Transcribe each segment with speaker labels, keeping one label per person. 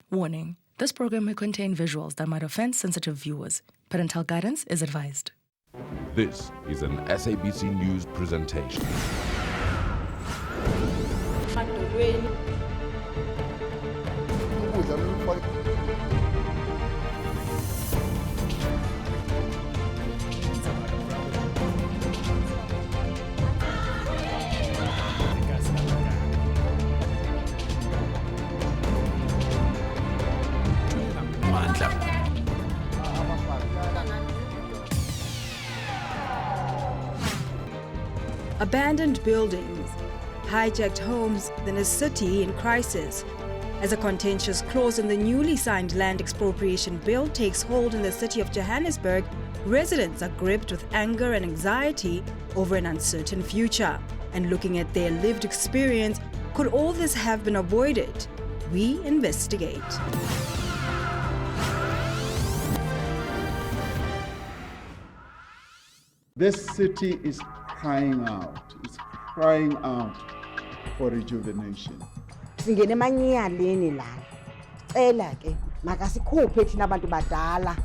Speaker 1: Warning, this program may contain visuals that might offend sensitive viewers. Parental guidance is advised.
Speaker 2: This is an SABC News presentation.
Speaker 3: Abandoned buildings, hijacked homes, then a city in crisis. As a contentious clause in the newly signed land expropriation bill takes hold in the city of Johannesburg, residents are gripped with anger and anxiety over an uncertain future. And looking at their lived experience, could all this have been avoided? We investigate.
Speaker 4: This city is crying out. It's crying out for rejuvenation.
Speaker 5: Singene emanyaleni la. Cela ke makasikhuphe thina abantu badala.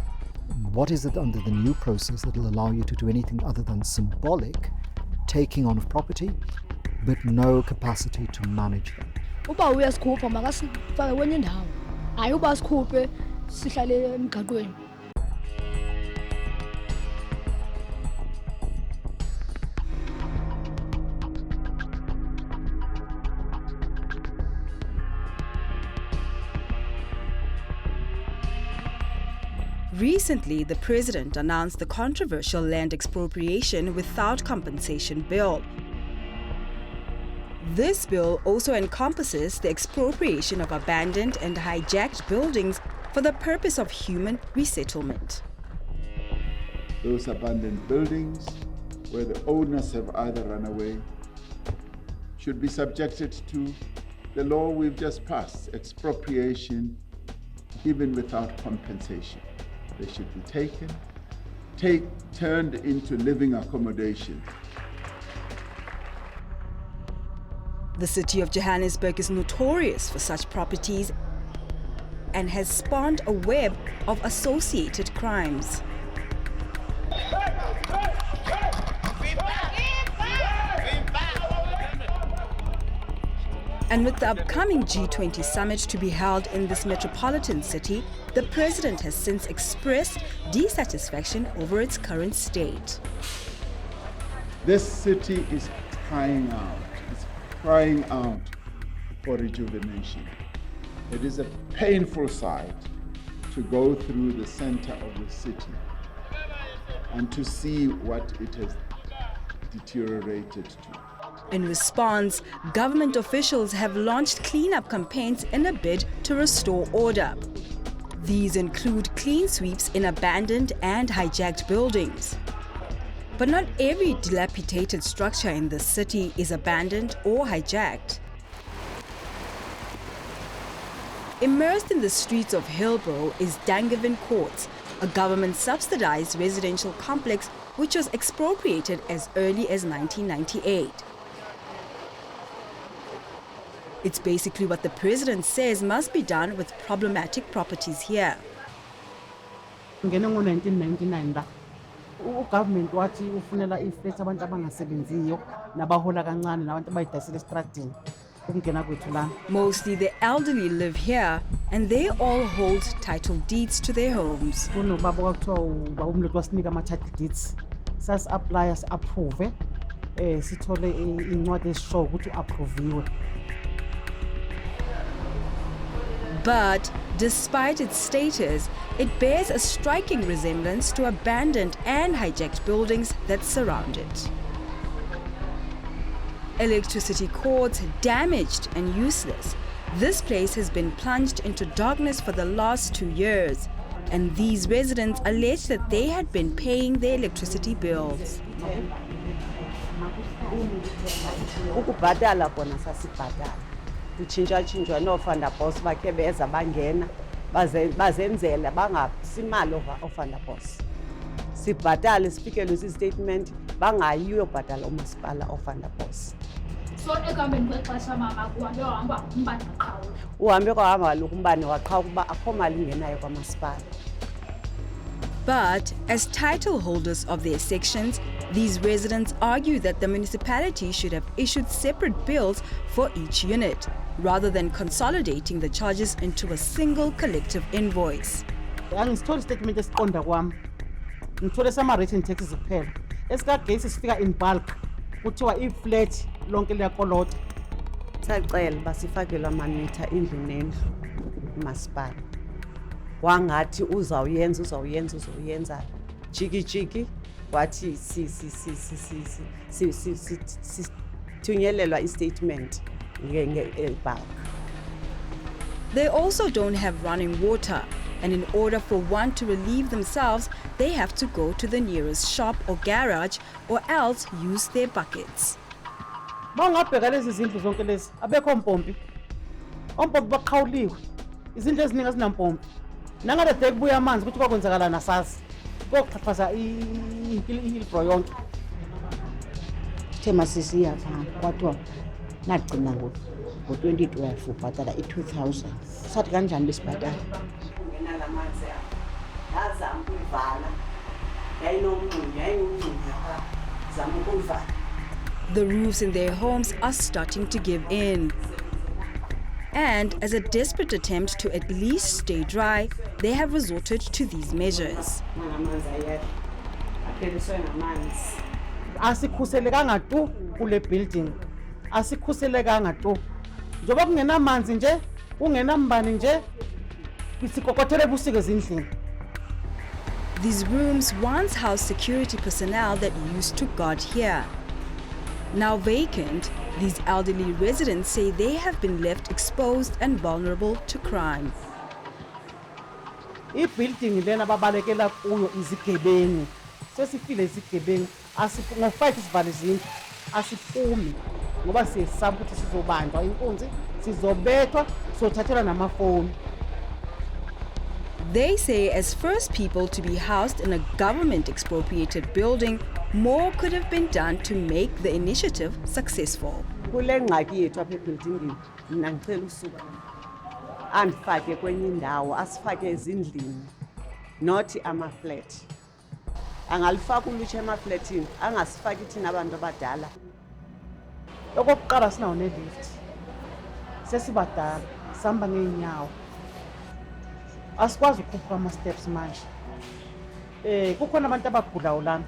Speaker 6: What is it under the new process that will allow you to do anything other than symbolic taking on of property, but no capacity to manage them?
Speaker 7: Uba uyasikhupha makasifake kwenye indawo. Hayi uba sikhuphe sihlale emgaqweni.
Speaker 3: Recently, the president announced the controversial land expropriation without compensation bill. This bill also encompasses the expropriation of abandoned and hijacked buildings for the purpose of human resettlement.
Speaker 4: Those abandoned buildings where the owners have either run away should be subjected to the law we've just passed, expropriation, even without compensation. They should be turned into living accommodation.
Speaker 3: The city of Johannesburg is notorious for such properties and has spawned a web of associated crimes. And with the upcoming G20 summit to be held in this metropolitan city, the president has since expressed dissatisfaction over its current state.
Speaker 4: This city is crying out. It's crying out for rejuvenation. It is a painful sight to go through the center of the city and to see what it has deteriorated to.
Speaker 3: In response, government officials have launched cleanup campaigns in a bid to restore order. These include clean sweeps in abandoned and hijacked buildings. But not every dilapidated structure in the city is abandoned or hijacked. Immersed in the streets of Hillbrow is Dangan Courts, a government-subsidized residential complex which was expropriated as early as 1998. It's basically what the president says must be done with problematic properties here.
Speaker 8: Ngene ngo-1999 la ugovernment wathi ufunela iflat abantu abangasebenziyo nabahola kancane nabantu abayidayisela estradini ukungena kwethu la.
Speaker 3: Mostly the elderly live here and they all hold title deeds to their homes.
Speaker 8: Kunobaba kwakuthiwa uba umlothu wasinika ama-title deeds sasi-aplya si-approve sithole incwadi esishoyo ukuthi u-approviwe.
Speaker 3: But despite its status, it bears a striking resemblance to abandoned and hijacked buildings that surround it. Electricity cords damaged and useless. This place has been plunged into darkness for the last 2 years, and these residents allege that they had been paying their electricity bills.
Speaker 5: Ukubhadala kona sasibhadala. Kuchinja no-funda boss bakhe beza bangena bazenzela bangasimali ofunda boss. Sibhadale sifikelwe si-statement bangayi uyobhadala umasipala ofunda boss.
Speaker 7: So ekuhambeni kwexesha mama kuhambe wahamba umbane waqhawula.
Speaker 5: Uhambe kwahamba kaloku umbane waqhawuka kuba akho mali ingenayo kwamasipala.
Speaker 3: But as title holders of their sections, these residents argue that the municipality should have issued separate bills for each unit, rather than consolidating the charges into a single collective invoice.
Speaker 8: Angisitholi statement esiqonda kwami. Ngithole sama-rate and taxes kuphela. Esikagesi sifika in bulk. Kuthiwa i-flat lonke liyakolota.
Speaker 5: Sacela basifakelwe amamitha indlu nendlu umasipala. Wangathi uzawuyenza jiki wathi sithunyelelwa i-statement nge-bulk.
Speaker 3: They also don't have running water, and in order for one to relieve themselves, they have to go to the nearest shop or garage or else use their buckets.
Speaker 8: Bangabheka lezi zindlu zonke lezi abekho ompompi. Ompompi baqhawuliwe. Izindlu eziningi azinampompi. Nangale de kubuya amanzi ukuthi kwakwenzakala nasazi. Kokuxhaphaza i-Hillbrow yonke.
Speaker 9: Thema sisiya pha kwathiwa nagcina ngo-2012 ubhatala i-2000. Sathi kanjani besibhatala?
Speaker 5: Ngenalamanzi yazama ukuyivala. Yayinomngxunya zama ukuyivala.
Speaker 3: The roofs in their homes are starting to give in. And as a desperate attempt to at least stay dry, they have resorted to these measures.
Speaker 8: Asikhuselekanga tu kule building. Asikhuselekanga tu. Njoba kungenamanzi nje, kungenambane nje, isikokothele busike ezindlini.
Speaker 3: These rooms once housed security personnel that used to guard here. Now vacant, these elderly residents say they have been left exposed and vulnerable to crime.
Speaker 8: I-building lena babalekela kuyo izigebengu. Sesifile izigebengu. Ngo-5 sivale izindlu. Asiphumi ngoba siyesaba ukuthi sizobanjwa inkunzi, sizobethwa, sothathelwa namafoni.
Speaker 3: They say as first people to be housed in a government expropriated building, more could have been done to make the initiative successful.
Speaker 5: Kule ngxaki yethu apha ebuildingini mina ngicela usuku andifake kwenye indawo asifake ezindlini not ama-flat. Angalifaka ulutsha ema-flatini angasifaki thina abantu abadala.
Speaker 8: Okokuqala sinawo ne-lift. Sesibadala sihamba ngeenyawo. Asikwazi ukukhupha ama-steps manje. Kukhona abantu abagulayo lana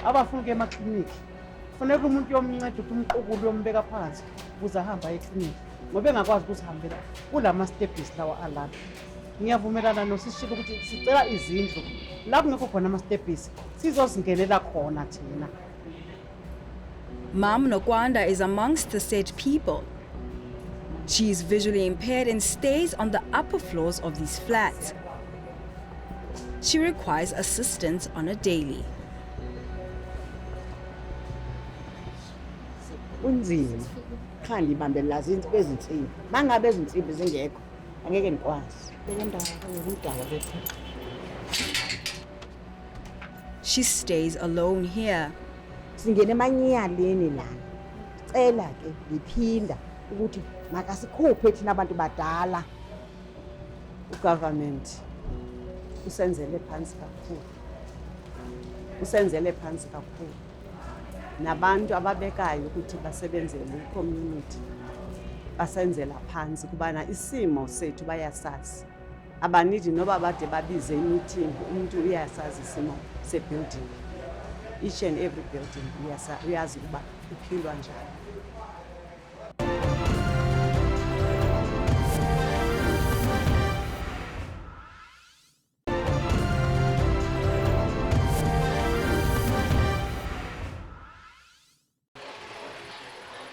Speaker 8: abafuna ukuya emakliniki. Kufanele umuntu yomnceda ukuthi umqukulu uyombeka phansi ukuze ahambe aye ekliniki ngoba engakwazi ukuzihambela kulama-steps lawa alana. Ngiyavumelana nosishilo ukuthi sicela izindlu la kungekho khona ama-steps sizozingenela khona thina.
Speaker 3: Mam Nokwanda is amongst the said people. She is visually impaired and stays on the upper floors of these flats. She requires assistance on a daily.
Speaker 9: Kunzima. Kha ngibambelela izinto ezinsimbi. Mangabe izinsimbi zingekho angeke ngikwazi. Bekendaba bethu.
Speaker 3: She stays alone here.
Speaker 9: Singene emanyaleni lana. Cela ke ngiphinda ukuthi makasikhuphe thina abantu badala.
Speaker 5: Ugovernment usenzele phansi kakhulu. Nabantu ababekayo ukuthi basebenzele i-community basenzela phansi kubana isimo sethu bayasazi. Abanidi noba bade babize i-meeting umuntu uyasazi isimo se-building. Each and every building uyazi ukuba iphilwa njani.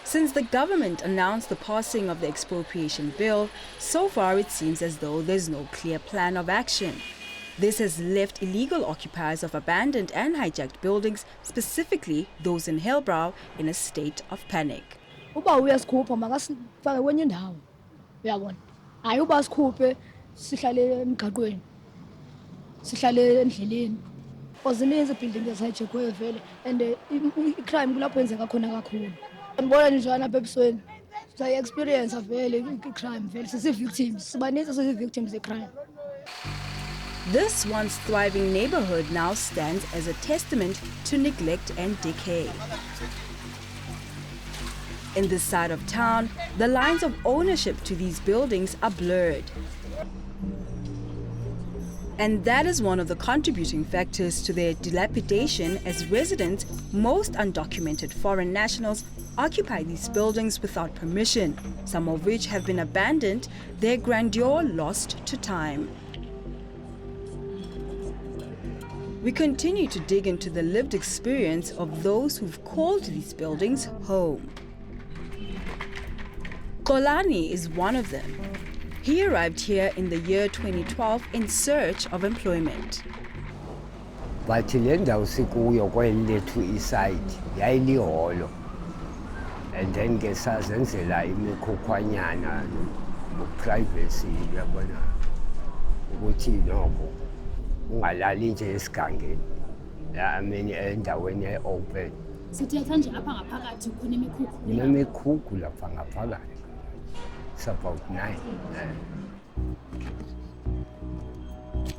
Speaker 3: Since the government announced the passing of the expropriation bill, so far it seems as though there's no clear plan of action. This has left illegal occupiers of abandoned and hijacked buildings, specifically those in Hillbrow, in a state of panic.
Speaker 7: Uba uyasikhupha makasifake kwenye indawo. Uyabona? Hayi uba sikhuphe sihlale emgaqweni. Sihlale endleleni. Ozininzi buildings ezihijekwe vele and i-crime kulapho yenzeka khona kakhulu. Ngibona njani apha ebusweni. Siya-experience vele i-crime vele sisi-victims. Sibaninzi sisi-victims e-crime.
Speaker 3: This once thriving neighborhood now stands as a testament to neglect and decay. In this side of town, the lines of ownership to these buildings are blurred. And that is one of the contributing factors to their dilapidation, as residents, most undocumented foreign nationals, occupy these buildings without permission, some of which have been abandoned, their grandeur lost to time. We continue to dig into the lived experience of those who've called these buildings home. Kolani is one of them. He arrived here in the year 2012 in search of employment.
Speaker 10: Bathi le ndawo sikuyo kweli lethu iside yayiliholo, and then ke sazenzela imikhukhwanyana privacy yabona ukuthi noko ungalali nje esigangeni. I mean endaweni e-open.
Speaker 11: Sithetha nje apha ngaphakathi kunemikhukhu.
Speaker 10: Kunemikhukhu lapha ngaphakathi. It's about 9.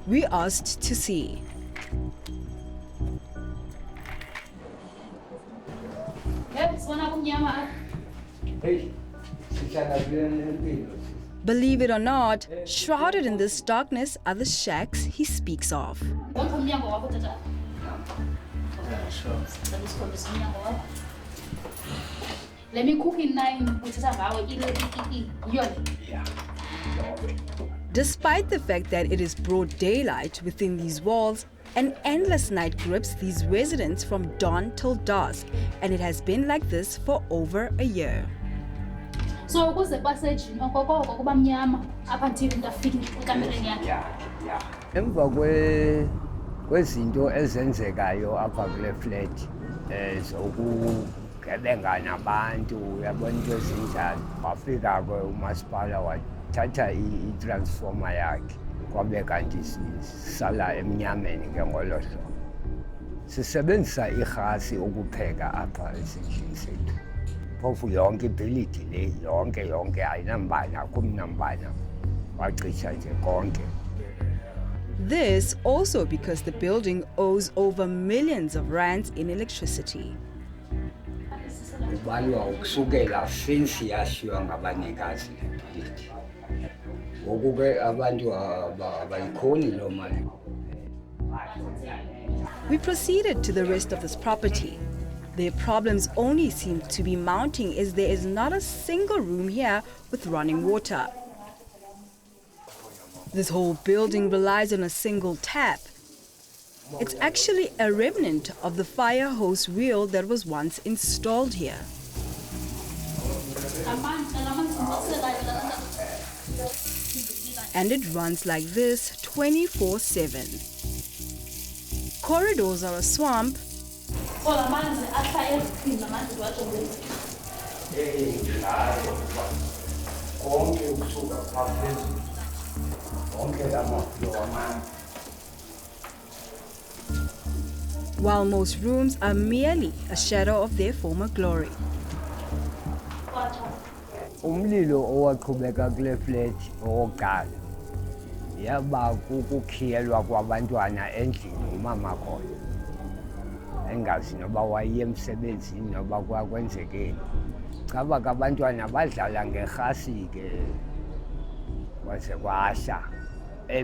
Speaker 3: We asked to see. Believe it or not, shrouded in this darkness are the shacks he speaks of.
Speaker 11: Let me cook in 9.
Speaker 3: Despite the fact that it is broad daylight within these walls, an endless night grips these residents from dawn till dusk, and it has been like this for over a year.
Speaker 11: So ukuze passage nokoko kuba mnyama up until ndafika ekamereni yakhe.
Speaker 10: Emva kwezinto ezenzekayo apha kule flat zokugebenga nabantu uyabona into ezinjalo, wafika ke umasipala wathatha i-transformer yakhe kwabe kanti sisala emnyameni ke ngolo hlobo. Sisebenzisa irhasi ukupheka apha esendlini sethu. Phofu yonke ibhilidi le yonke ayinambane, akho mnambane, wacisha nje konke.
Speaker 3: This also because the building owes over millions of rands in electricity.
Speaker 10: Ubalwa ukusukela since yashiywa ngabanikazi lebhilidi. Ngoku ke abantu abayikhoni loo mali.
Speaker 3: We proceeded to the rest of this property. Their problems only seem to be mounting as there is not a single room here with running water. This whole building relies on a single tap. It's actually a remnant of the fire hose reel that was once installed here. And it runs like this 24/7. Corridors are a swamp. While most rooms are merely a shadow of their former glory.
Speaker 10: Umlilo owaqhubeka kule flat owokuqala yaba kukukhiyelwa kwabantwana endlini umama khona. Engazi noba waye emsebenzini noba kwakwenzekeni. Caba kabantwana badlala ngerhasi ke kwaze kwasha.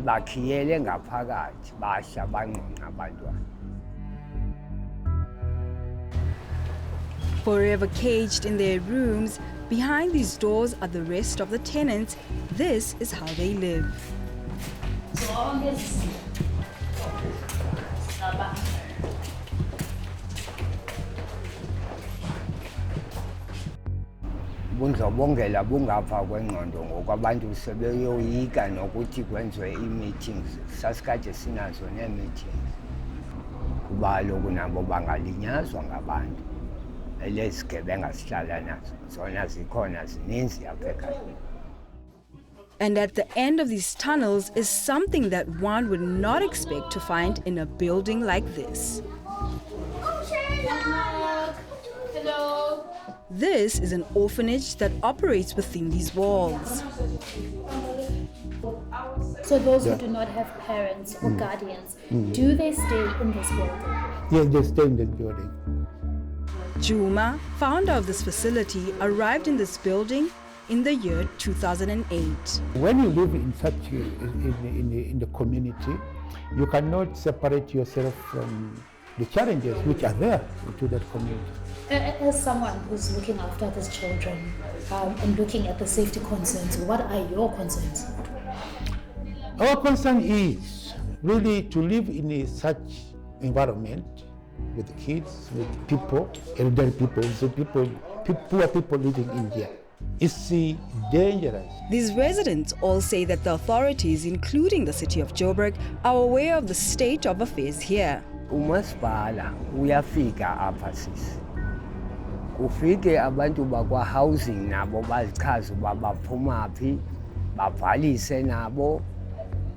Speaker 10: Bakhiyele ngaphakathi basha banqunqa abantwana.
Speaker 3: Forever caged in their rooms, behind these doors are the rest of the tenants. This is how they live.
Speaker 10: Bundlobongela bungapha kwengqondo ngoku abantu sebeyoyika nokuthi kwenziwe ii-meetings. Sasikade sinazo nee-meetings kuba kaloku nabo bangalinyazwa ngabantu. Elezigebenga sihlala nazo zona zikhona zininzi apha ekhaya.
Speaker 3: And at the end of these tunnels is something that one would not expect to find in a building like this.
Speaker 11: Hello.
Speaker 3: This is an orphanage that operates within these walls.
Speaker 11: So those who do not have parents or guardians, do they stay in this building?
Speaker 12: Yes, they stay in this building.
Speaker 3: Juma, founder of this facility, arrived in this building in the year 2008.
Speaker 12: When you live in such in the community, you cannot separate yourself from the challenges which are there to that community.
Speaker 11: As someone who's looking after these children and looking at the safety concerns, what are your concerns?
Speaker 12: Our concern is really to live in such environment with kids, with people, elderly people, poor people living in here. It's dangerous.
Speaker 3: These residents all say that the authorities, including the city of Joburg, are aware of the state of affairs here.
Speaker 10: Umasipala uyafika apha sisi. Ufike abantu bakwa housing nabo bazichaza uba baphuma phi, babhalise nabo,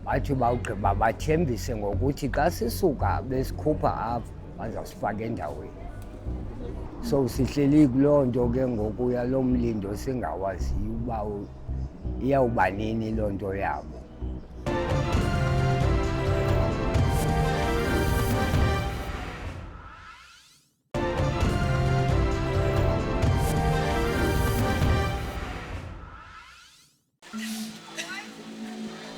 Speaker 10: bathi bawugqiba bathembise ngokuthi xa sisuka besikhupha apha bazasifaka endaweni. So sihleli kuloo nto ke ngokuya lo mlindo singawaziyo uba iyawuba nini loo nto yabo.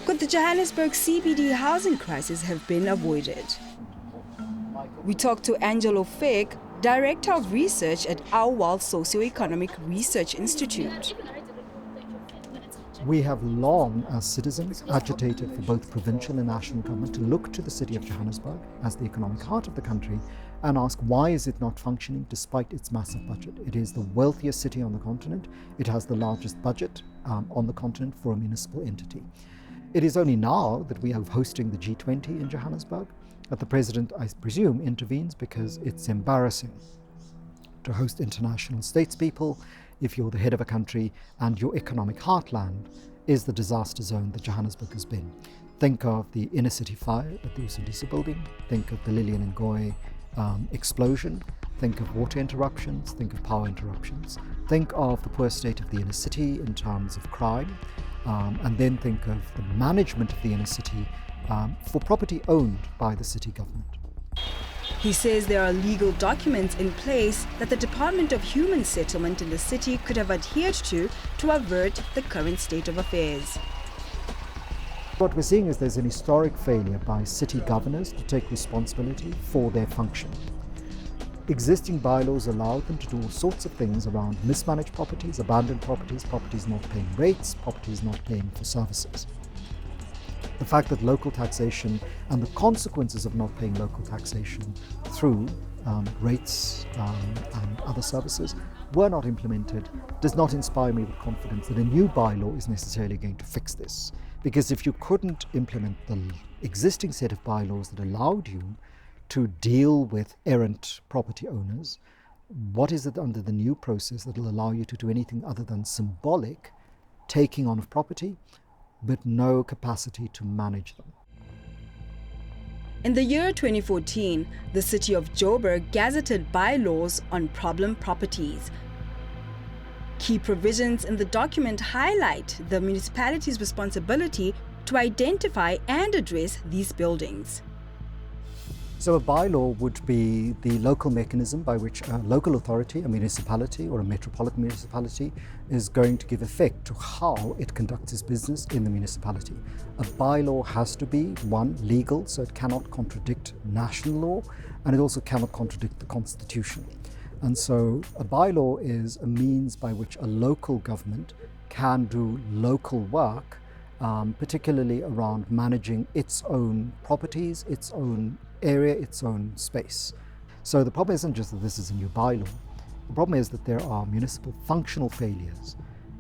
Speaker 3: Could the Johannesburg CBD housing crisis have been avoided? We talked to Angelo Fick, Director of Research at Our World Socioeconomic Research Institute.
Speaker 6: We have long, as citizens, agitated for both provincial and national government to look to the city of Johannesburg as the economic heart of the country and ask why is it not functioning despite its massive budget. It is the wealthiest city on the continent. It has the largest budget on the continent for a municipal entity. It is only now that we are hosting the G20 in Johannesburg that the president, I presume, intervenes because it's embarrassing to host international statespeople if you're the head of a country and your economic heartland is the disaster zone that Johannesburg has been. Think of the inner city fire at the Usindisi building, think of the Lillian Ngoyi explosion, think of water interruptions, think of power interruptions, think of the poor state of the inner city in terms of crime, and then think of the management of the inner city for property owned by the city government.
Speaker 3: He says there are legal documents in place that the Department of Human Settlement in the city could have adhered to avert the current state of affairs.
Speaker 6: What we're seeing is there's an historic failure by city governors to take responsibility for their function. Existing bylaws allow them to do all sorts of things around mismanaged properties, abandoned properties, properties not paying rates, properties not paying for services. The fact that local taxation and the consequences of not paying local taxation through rates and other services were not implemented does not inspire me with confidence that a new bylaw is necessarily going to fix this. Because if you couldn't implement the existing set of bylaws that allowed you to deal with errant property owners, what is it under the new process that will allow you to do anything other than symbolic taking on of property, but no capacity to manage them?
Speaker 3: In the year 2014, the city of Joburg gazetted bylaws on problem properties. Key provisions in the document highlight the municipality's responsibility to identify and address these buildings.
Speaker 6: So a bylaw would be the local mechanism by which a local authority, a municipality or a metropolitan municipality, is going to give effect to how it conducts its business in the municipality. A bylaw has to be, one, legal, so it cannot contradict national law, and it also cannot contradict the constitution. And so a bylaw is a means by which a local government can do local work, particularly around managing its own properties, its own area, its own space. So the problem isn't just that this is a new bylaw. The problem is that there are municipal functional failures,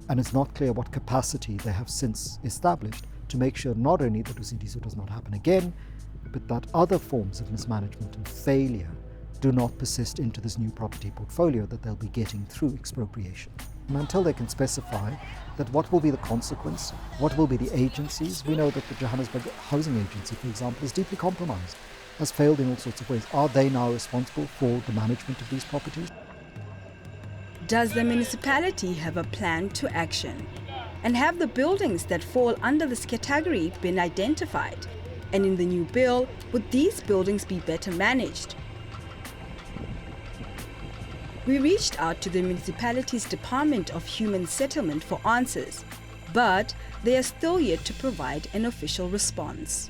Speaker 6: and it's not clear what capacity they have since established to make sure not only that Usindisi does not happen again, but that other forms of mismanagement and failure do not persist into this new property portfolio that they'll be getting through expropriation. And until they can specify that what will be the consequence, what will be the agencies, we know that the Johannesburg Housing Agency, for example, is deeply compromised, has failed in all sorts of ways. Are they now responsible for the management of these properties?
Speaker 3: Does the municipality have a plan to action? And have the buildings that fall under this category been identified? And in the new bill, would these buildings be better managed? We reached out to the municipality's Department of Human Settlement for answers, but they are still yet to provide an official response.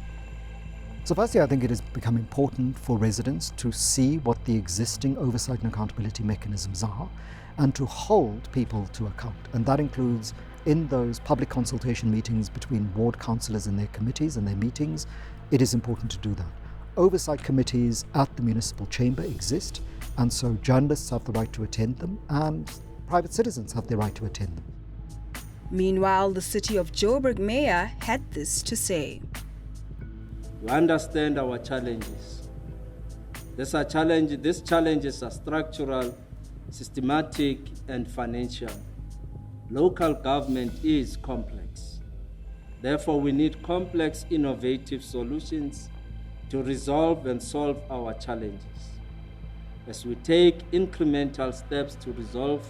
Speaker 6: So firstly, I think it has become important for residents to see what the existing oversight and accountability mechanisms are and to hold people to account. And that includes in those public consultation meetings between ward councillors and their committees and their meetings, it is important to do that. Oversight committees at the municipal chamber exist, and so journalists have the right to attend them and private citizens have the right to attend them.
Speaker 3: Meanwhile, the City of Joburg mayor had this to say.
Speaker 13: We understand our challenges. These challenges are structural, systematic, and financial. Local government is complex. Therefore, we need complex, innovative solutions to resolve and solve our challenges. As we take incremental steps to resolve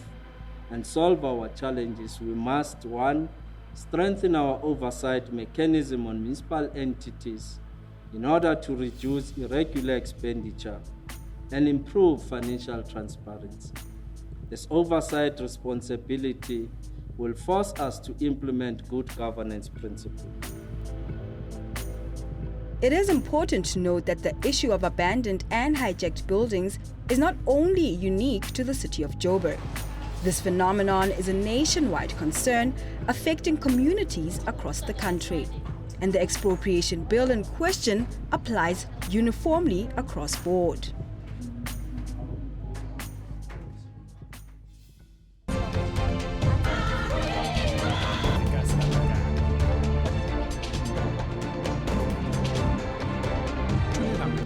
Speaker 13: and solve our challenges, we must, 1, strengthen our oversight mechanism on municipal entities in order to reduce irregular expenditure and improve financial transparency. This oversight responsibility will force us to implement good governance principles.
Speaker 3: It is important to note that the issue of abandoned and hijacked buildings is not only unique to the City of Joburg. This phenomenon is a nationwide concern affecting communities across the country. And the expropriation bill in question applies uniformly across board.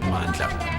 Speaker 2: Mandla